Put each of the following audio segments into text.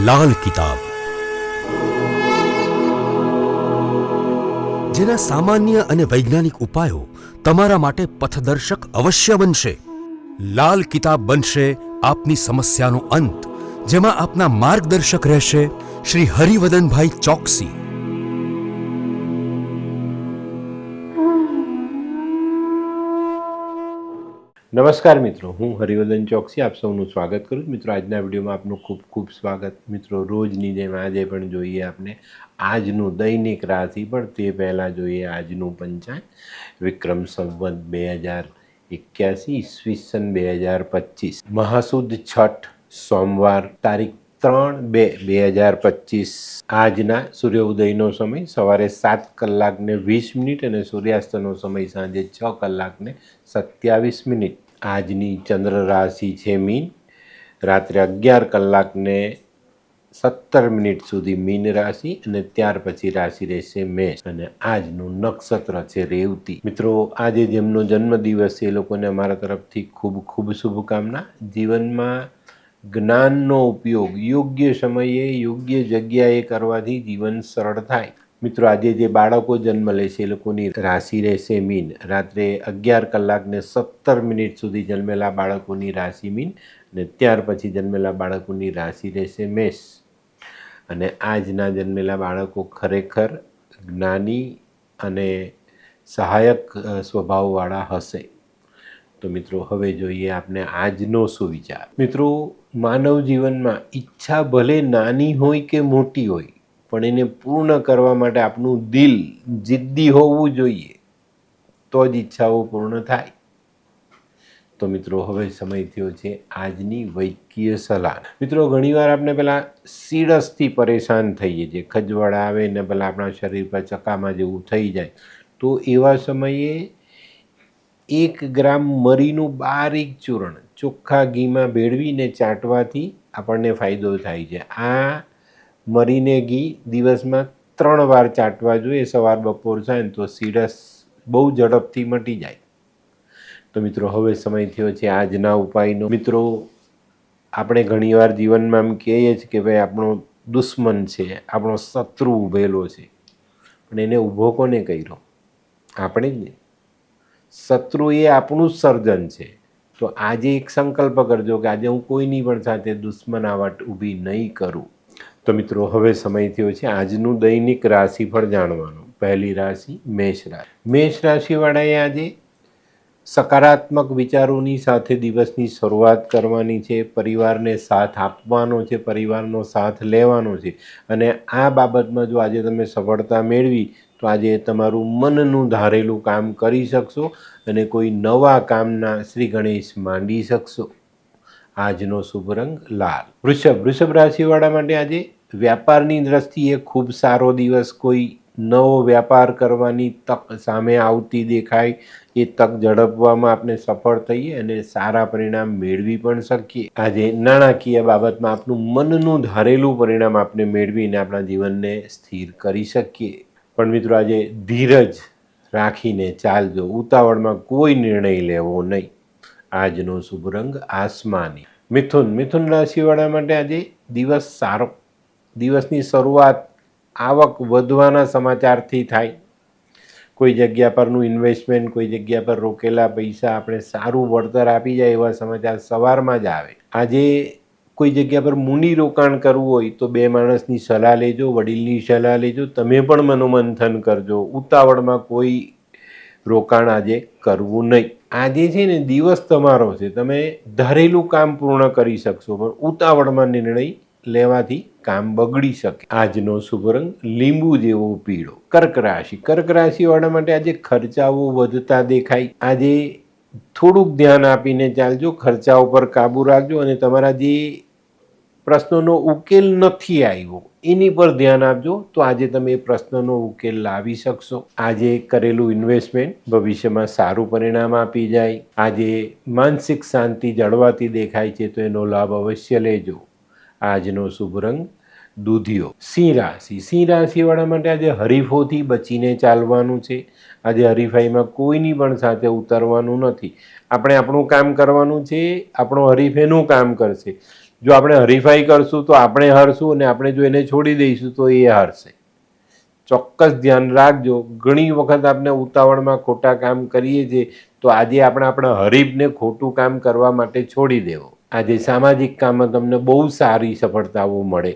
લાલ કિતાબ, જેના સામાન્ય અને વૈજ્ઞાનિક ઉપાયો તમારા માટે પથદર્શક અવશ્ય બનશે. લાલ કિતાબ બનશે આપની સમસ્યાનો અંત, જેમાં આપના માર્ગદર્શક રહેશે શ્રી હરિવદનભાઈ ચોકસી. નમસ્કાર મિત્રો, હું હરિવદન ચોકસી આપ સૌનું સ્વાગત કરું છું. મિત્રો, આજના વિડીયોમાં આપનું ખૂબ ખૂબ સ્વાગત. મિત્રો, રોજની જેમ આજે પણ જોઈએ આપણે આજનું દૈનિક રાશિફળ. તે પહેલાં જોઈએ આજનું પંચાંગ. વિક્રમ સંવત 2081 ઈસવીસન 2025 મહાસુદ છઠ સોમવાર તારીખ 3/2/2025. આજના સૂર્યોદયનો સમય સવારે 7:20 અને સૂર્યાસ્તનો સમય સાંજે 6:27. આજની ચંદ્ર રાશિ છે મીન. રાત્રે 11:17 સુધી મીન રાશિ અને ત્યાર પછી રાશિ રહેશે મેષ. અને આજનું નક્ષત્ર છે રેવતી. મિત્રો, આજે જેમનો જન્મદિવસ છે એ લોકોને અમારા તરફથી ખૂબ ખૂબ શુભકામના. જીવનમાં જ્ઞાનનો ઉપયોગ યોગ્ય સમયે યોગ્ય જગ્યાએ કરવાથી જીવન સરળ થાય. મિત્રો, આજે જે બાળકો જન્મ લે છે એ લોકોની રાશિ રહેશે મીન. રાત્રે 11:17 સુધી જન્મેલા બાળકોની રાશિ મીન અને ત્યાર પછી જન્મેલા બાળકોની રાશિ રહેશે મેષ. અને આજના જન્મેલા બાળકો ખરેખર જ્ઞાની અને સહાયક સ્વભાવવાળા હશે. તો મિત્રો, હવે જોઈએ આપણે આજનો સુવિચાર. મિત્રો, માનવ જીવનમાં ઈચ્છા ભલે નાની હોય કે મોટી હોય, પણ એને પૂર્ણ કરવા માટે આપણું દિલ જિદ્દી હોવું જોઈએ, તો જ ઈચ્છાઓ પૂર્ણ થાય. તો મિત્રો, હવે સમય થયો છે આજની વૈદ્યકીય સલાહ. મિત્રો, ઘણીવાર આપણે પેલા સીડસથી પરેશાન થઈએ છીએ, ખજવડ આવે ને પેલા આપણા શરીર પર ચકામા જેવું થઈ જાય. તો એવા સમયે 1 ગ્રામ મરીનું બારીક ચૂર્ણ ચોખ્ખા ઘીમાં ભેળવીને ચાટવાથી આપણને ફાયદો થાય છે. આ મરીને ઘી દિવસમાં 3 વાર ચાટવા જોઈએ, સવાર બપોર સાંજ. તો સીડસ બહુ ઝડપથી મટી જાય. તો મિત્રો, હવે સમય થયો છે આજના ઉપાયનો. મિત્રો, આપણે ઘણીવાર જીવનમાં એમ કહીએ છીએ કે ભાઈ આપણો દુશ્મન છે, આપણો શત્રુ ઊભેલો છે, પણ એને ઊભો કોને કર્યો? આપણે જ ને. શત્રુ એ આપણું જ સર્જન છે. તો આજે એક સંકલ્પ કરજો કે આજે હું કોઈની પણ સાથે દુશ્મનાવટ ઊભી નહીં કરું. તો મિત્રો, હવે સમય થયો છે આજનું દૈનિક રાશિફળ જાણવાનું. પહેલી રાશિ મેષ રાશિ. મેષ રાશિવાળાએ આજે સકારાત્મક વિચારોની સાથે દિવસની શરૂઆત કરવાની છે. પરિવારને સાથ આપવાનો છે, પરિવારનો સાથ લેવાનો છે. અને આ બાબતમાં જો આજે તમે સફળતા મેળવી તો આજે તમારું મનનું ધારેલું કામ કરી શકશો અને કોઈ નવા કામના શ્રી ગણેશ માંડી શકશો. આજનો શુભ રંગ લાલ. વૃષભ રાશિવાળા માટે આજે વ્યાપારની દ્રષ્ટિએ ખૂબ સારો દિવસ. કોઈ નવો વ્યાપાર કરવાની તક સામે આવતી દેખાય, એ તક ઝડપવામાં આપણે સફળ થઈએ અને સારા પરિણામ મેળવી પણ શકીએ. આજે નાણાકીય બાબતમાં આપણું મનનું ધારેલું પરિણામ આપણે મેળવીને આપણા જીવનને સ્થિર કરી શકીએ. પણ મિત્રો, આજે ધીરજ રાખીને ચાલજો, ઉતાવળમાં કોઈ નિર્ણય લેવો નહીં. આજનો શુભ રંગ આસમાની. મિથુન રાશિવાળા માટે આજે દિવસ સારો. દિવસની શરૂઆત આવક વધવાના સમાચારથી થાય. કોઈ જગ્યા પરનું ઇન્વેસ્ટમેન્ટ, કોઈ જગ્યા પર રોકેલા પૈસા આપણે સારું વળતર આપી જાય એવા સમાચાર સવારમાં જ આવે. આજે કોઈ જગ્યા પર મૂડી રોકાણ કરવું હોય તો 2 માણસની સલાહ લેજો, વડીલની સલાહ લેજો. તમે પણ મનોમંથન કરજો. ઉતાવળમાં કોઈ રોકાણ આજે કરવું નહીં. આજે છે ને દિવસ તમારો છે, તમે ધારેલું કામ પૂર્ણ કરી શકશો, પણ ઉતાવળમાં નિર્ણય લેવાથી કામ બગડી શકે. આજનો શુભ રંગ લીંબુ જેવો પીળો. કર્ક રાશિવાળા માટે આજે ખર્ચાઓ વધતા દેખાય. આજે થોડુંક ધ્યાન આપીને ચાલજો, ખર્ચાઓ પર કાબુ રાખજો અને તમારા જે પ્રશ્નોનો ઉકેલ નથી આવ્યો એની પર ધ્યાન આપજો. તો આજે તમે એ પ્રશ્નનો ઉકેલ લાવી શકશો. આજે કરેલું ઇન્વેસ્ટમેન્ટ ભવિષ્યમાં સારું પરિણામ આપી જાય. આજે માનસિક શાંતિ જળવાતી દેખાય છે, તો એનો લાભ અવશ્ય લેજો. આજનો શુભ રંગ દૂધિયો. સિંહ રાશિવાળા માટે આજે હરીફોથી બચીને ચાલવાનું છે. આજે હરીફાઈમાં કોઈની પણ સાથે ઉતરવાનું નથી. આપણે આપણું કામ કરવાનું છે, આપણો હરીફ એનું કામ કરશે. જો આપણે હરીફાઈ કરશું તો આપણે હારશું, અને આપણે જો એને છોડી દઈશું તો એ હારશે. ચોક્કસ ધ્યાન રાખજો. ઘણી વખત આપણે ઉતાવળમાં ખોટા કામ કરીએ છીએ, તો આજે આપણે આપણા હરીફને ખોટું કામ કરવા માટે છોડી દેવો. આજે સામાજિક કામમાં તમને બહુ સારી સફળતાઓ મળે.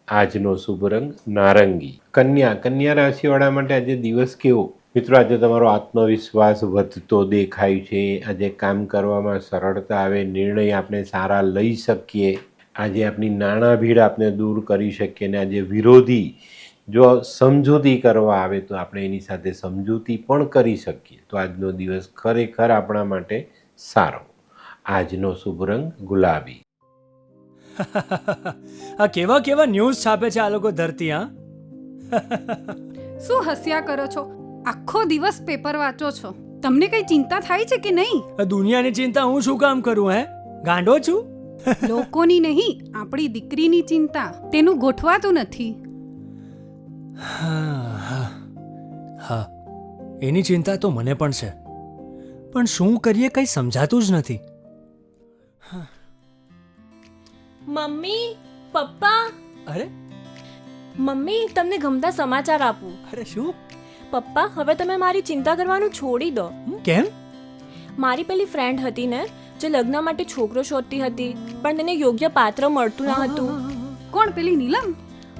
આજનો શુભ રંગ નારંગી. કન્યા રાશિવાળા માટે આજે દિવસ કેવો? મિત્રો, આજે તમારો આત્મવિશ્વાસ વધતો દેખાય છે. આજે કામ કરવામાં સરળતા આવે, નિર્ણય આપણે સારા લઈ શકીએ. આજે આપણી નાણાં ભીડ આપણે દૂર કરી શકીએ. અને આજે વિરોધી જો સમજૂતી કરવા આવે તો આપણે એની સાથે સમજૂતી પણ કરી શકીએ. તો આજનો દિવસ ખરેખર આપણા માટે સારો. આજનો શુભ રંગ ગુલાબી. આ કેવા કેવા ન્યૂઝ છાપે છે આ લોકો ધરતી. હા, શું હસ્યા કરો છો? આખો દિવસ પેપર વાંચો છો. તમને કઈ ચિંતા થાય છે કે નહીં? આ દુનિયાની ચિંતા હું શું કામ કરું? ગાંડો છું? લોકોની નહીં, આપણી દીકરીની ચિંતા. તેનું ગોઠવાતું નથી. હા, એની ચિંતા તો મને પણ છે, પણ શું કરીએ કંઈ સમજાતું જ નથી. મમ્મી, પપ્પા. અરે મમ્મી, તમને ગમતા સમાચાર આપું. અરે શું? પપ્પા, હવે તમે મારી ચિંતા કરવાનું છોડી દો. કેમ? મારી પેલી ફ્રેન્ડ હતી ને, જે લગ્ન માટે છોકરો શોધતી હતી, પણ તેને યોગ્ય પાત્ર મળતું ન હતું. કોણ, પેલી નીલમ?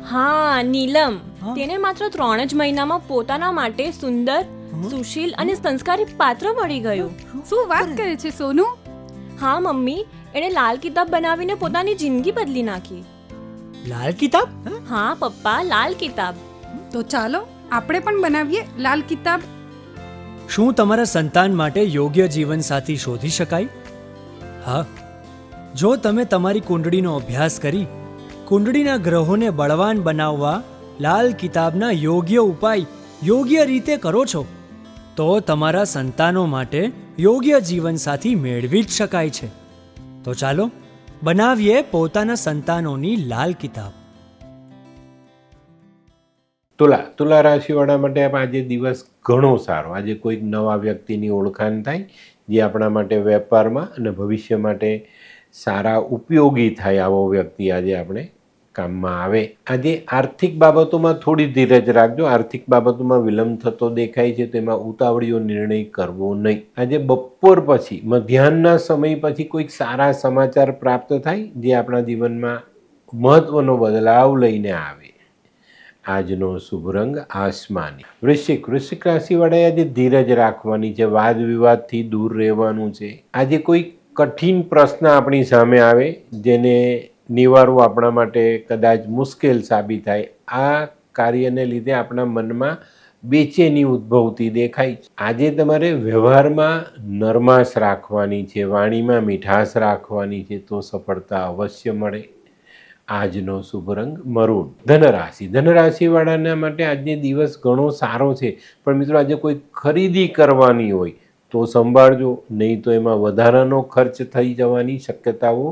હા, નીલમ. તેને માત્ર 3 જ મહિનામાં પોતાના માટે સુંદર, સુશીલ અને સંસ્કારી પાત્ર મળી ગયું. શું વાત કરે છે સોનુ? હા મમ્મી, એણે લાલ કિતાબ બનાવીને પોતાની જિંદગી બદલી નાખી. લાલ કિતાબ? હા પપ્પા, લાલ કિતાબ. તો ચાલો આપણે પણ બનાવીએ લાલ કિતાબ. શું તમારા સંતાન માટે યોગ્ય જીવનસાથી શોધી શકાય? હા, જો તમે તમારી કુંડળીનો અભ્યાસ કરી કુંડળીના ગ્રહોને બળવાન બનાવવા લાલ કિતાબના યોગ્ય ઉપાય યોગ્ય રીતે કરો છો, તો તમારા સંતાનો માટે યોગ્ય જીવનસાથી મેળવી જ શકાય છે. તો ચાલો બનાવીએ પોતાના સંતાનોની લાલ કિતાબ. તુલા રાશિવાળા માટે આજે દિવસ ઘણો સારો. આજે કોઈક નવા વ્યક્તિની ઓળખાણ થાય, જે આપણા માટે વેપારમાં અને ભવિષ્ય માટે સારા ઉપયોગી થાય. આવો વ્યક્તિ આજે આપણે કામમાં આવે. આજે આર્થિક બાબતોમાં થોડી ધીરજ રાખજો. આર્થિક બાબતોમાં વિલંબ થતો દેખાય છે, તેમાં ઉતાવળીયો નિર્ણય કરવો નહીં. આજે બપોર પછી, મધ્યાહનના સમય પછી કોઈક સારા સમાચાર પ્રાપ્ત થાય, જે આપણા જીવનમાં મહત્વનો બદલાવ લઈને આવે. આજનો શુભ રંગ આસમાની. વૃશ્ચિક રાશિવાળાએ આજે ધીરજ રાખવાની છે. વાદ વિવાદથી દૂર રહેવાનું છે. આજે કોઈ કઠિન પ્રશ્ન આપણી સામે આવે, જેને નિવારવું આપણા માટે કદાચ મુશ્કેલ સાબિત થાય. આ કાર્યને લીધે આપણા મનમાં બેચેની ઉદ્ભવતી દેખાય છે. આજે તમારે વ્યવહારમાં નરમાશ રાખવાની છે, વાણીમાં મીઠાશ રાખવાની છે, તો સફળતા અવશ્ય મળે. આજનો શુભ રંગ મરૂન. ધનરાશિવાળાના માટે આજનો દિવસ ઘણો સારો છે, પણ મિત્રો આજે કોઈ ખરીદી કરવાની હોય તો સંભાળજો, નહીં તો એમાં વધારાનો ખર્ચ થઈ જવાની શક્યતાઓ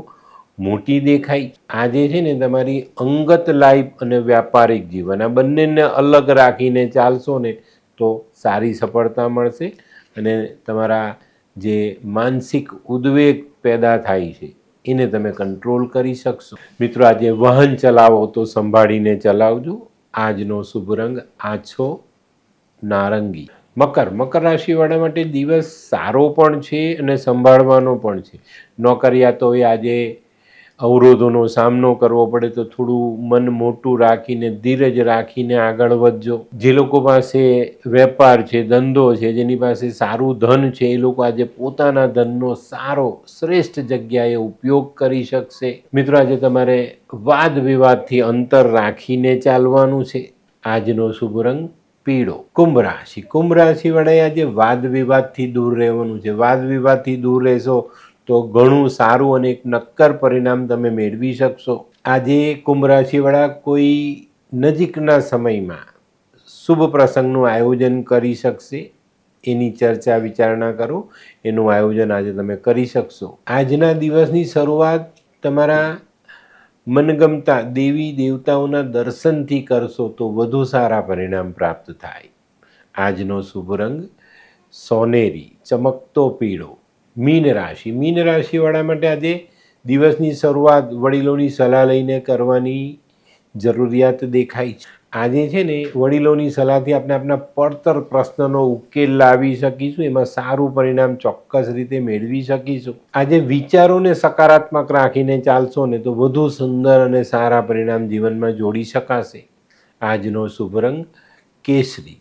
મોટી દેખાય. આજે છે ને, તમારી અંગત લાઈફ અને વ્યાપારિક જીવન આ બંનેને અલગ રાખીને ચાલશો ને તો સારી સફળતા મળશે, અને તમારા જે માનસિક ઉદ્વેગ પેદા થાય છે એને તમે કંટ્રોલ કરી શકશો. મિત્રો, આજે વાહન ચલાવો તો સંભાળીને ચલાવજો. આજનો શુભ રંગ આછો નારંગી. મકર રાશિવાળા માટે દિવસ સારો પણ છે અને સંભાળવાનો પણ છે. નોકરિયાતોએ આજે અવરોધોનો સામનો કરવો પડે તો થોડું મન મોટું રાખીને, ધીરજ રાખીને આગળ વધજો. જે લોકો પાસે વેપાર છે, ધંધો છે, જેની પાસે સારું ધન છે, એ લોકો આજે પોતાના ધનનો સારો શ્રેષ્ઠ જગ્યાએ ઉપયોગ કરી શકશે. મિત્રો, આજે તમારે વાદ વિવાદથી અંતર રાખીને ચાલવાનું છે. આજનો શુભ રંગ પીળો. કુંભ રાશિવાળાએ આજે વાદ વિવાદથી દૂર રહેવાનું છે. વાદ વિવાદથી દૂર રહેશો તો ઘણું સારું અને એક નક્કર પરિણામ તમે મેળવી શકશો. આજે કુંભ રાશિવાળા કોઈ નજીકના સમયમાં શુભ પ્રસંગનું આયોજન કરી શકશે. એની ચર્ચા વિચારણા કરો, એનું આયોજન આજે તમે કરી શકશો. આજના દિવસની શરૂઆત તમારા મનગમતા દેવી દેવતાઓના દર્શનથી કરશો તો વધુ સારા પરિણામ પ્રાપ્ત થાય. આજનો શુભ રંગ સોનેરી, ચમકતો પીળો. મીન રાશિવાળા માટે આજે દિવસની શરૂઆત વડીલોની સલાહ લઈને કરવાની જરૂરિયાત દેખાય છે. આજે છે ને વડીલોની સલાહથી આપણે આપણા પડતર પ્રશ્નનો ઉકેલ લાવી શકીશું, એમાં સારું પરિણામ ચોક્કસ રીતે મેળવી શકીશું. આજે વિચારોને સકારાત્મક રાખીને ચાલશો ને તો વધુ સુંદર અને સારા પરિણામ જીવનમાં જોડી શકાશે. આજનો શુભ રંગ કેસરી.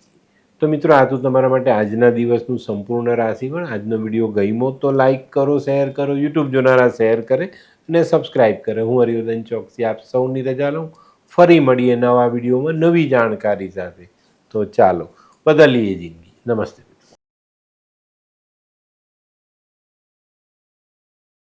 તો મિત્રો, આ તો તમારા માટે આજના દિવસનું સંપૂર્ણ રાશિફળ. આજનો વિડીયો ગમ્યો તો લાઈક કરો, શેર કરો, યુટ્યુબ જોનારા શેર કરે અને સબસ્ક્રાઈબ કરે. હું હરિવર્ધન ચોકસી આપ સૌની રજા લઉં. ફરી મળીએ નવા વિડીયોમાં નવી જાણકારી સાથે. તો ચાલો બદલીએ જિંદગી. નમસ્તે.